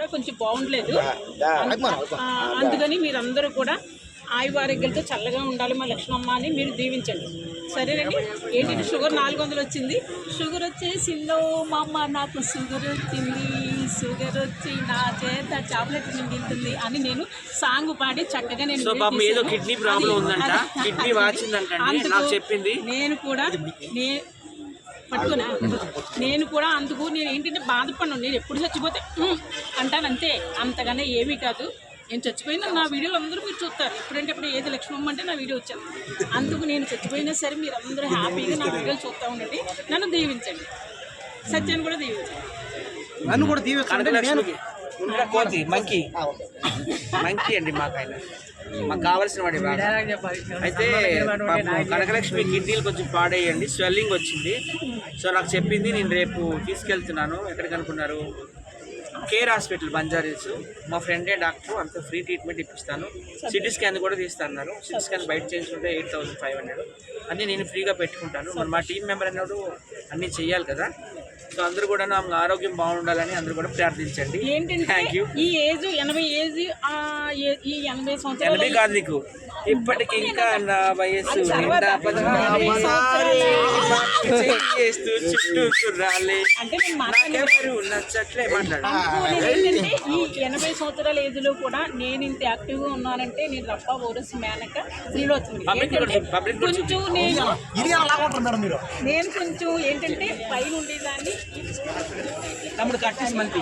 కూడా కొంచెం బాగుండలేదు. అందుకని మీరందరూ కూడా ఆయువారోగ్యాలతో చల్లగా ఉండాలి మా లక్ష్మమ్మ అని మీరు దీవించండి, సరేనండి. ఏంటంటే షుగర్ 400 వచ్చింది. షుగర్ వచ్చేసిందో మా అమ్మ, నాకు షుగర్ వచ్చింది, షుగర్ వచ్చి నా చేత చాక్లెట్ మింగింటుంది అని నేను సాంగ్ పాడి చక్కగా నేను పట్టుకున్నా. నేను కూడా అందుకు నేను ఏంటంటే బాధపడను. నేను ఎప్పుడు చచ్చిపోతే అంటాను అంతే, అంతగానే ఏమీ కాదు. నేను చచ్చిపోయినా నా వీడియోలు అందరూ మీరు చూస్తారు. ఎప్పుడంటే అప్పుడు ఏది లక్ష్మమ్మ అంటే నా వీడియో వచ్చాను. అందుకు నేను చచ్చిపోయినా సరే మీరు అందరూ హ్యాపీగా నా వీడియోలు చూస్తూ ఉండండి. నన్ను దీవించండి, సత్యాన్ని కూడా దీవించండి. నన్ను కూడా దీవించండి. మంకీ అండి మాకు కావాల్సిన వాడి అయితే కనకలక్ష్మి కిడ్నీలు కొంచెం పాడేయండి, స్వెల్లింగ్ వచ్చింది. సో నాకు చెప్పింది, నేను రేపు తీసుకెళ్తున్నాను. ఎక్కడికి అనుకున్నారు? కేర్ హాస్పిటల్ బంజారీస్. మా ఫ్రెండే డాక్టర్, అంత ఫ్రీ ట్రీట్మెంట్ ఇప్పిస్తాను. సిటీ స్కాన్ కూడా తీస్తాను. సిటీ స్కాన్ బయట చేయించుకుంటే 8500 అన్నీ నేను ఫ్రీగా పెట్టుకుంటాను. మరి మా టీం మెంబర్ అన్నాడు అన్నీ చెయ్యాలి కదా. సో అందరూ కూడా ఆమె ఆరోగ్యం బాగుండాలని అందరూ కూడా ప్రార్థించండి. Thank you. ఈ ఏజ్ 80 ఏజ్, ఈ 80 సంవత్సరాలు 80 కాదు నీకు, ఇప్పటికి ఇంకా నా వయస్సు చేస్తూ చుట్టూ రాలే నచ్చట్లే మాట్లాడు. ఈ 80 సంవత్సరాల ఏజ్ లో కూడా నేను ఇంత యాక్టివ్ గా ఉన్నానంటే నేను రప్ప ఓరస్ మేనక శ్రీలోచన. కొంచెం నేను కొంచెం ఏంటంటే పైన ఉండేదాన్ని. తమ్ముడు కట్టేసి మంచి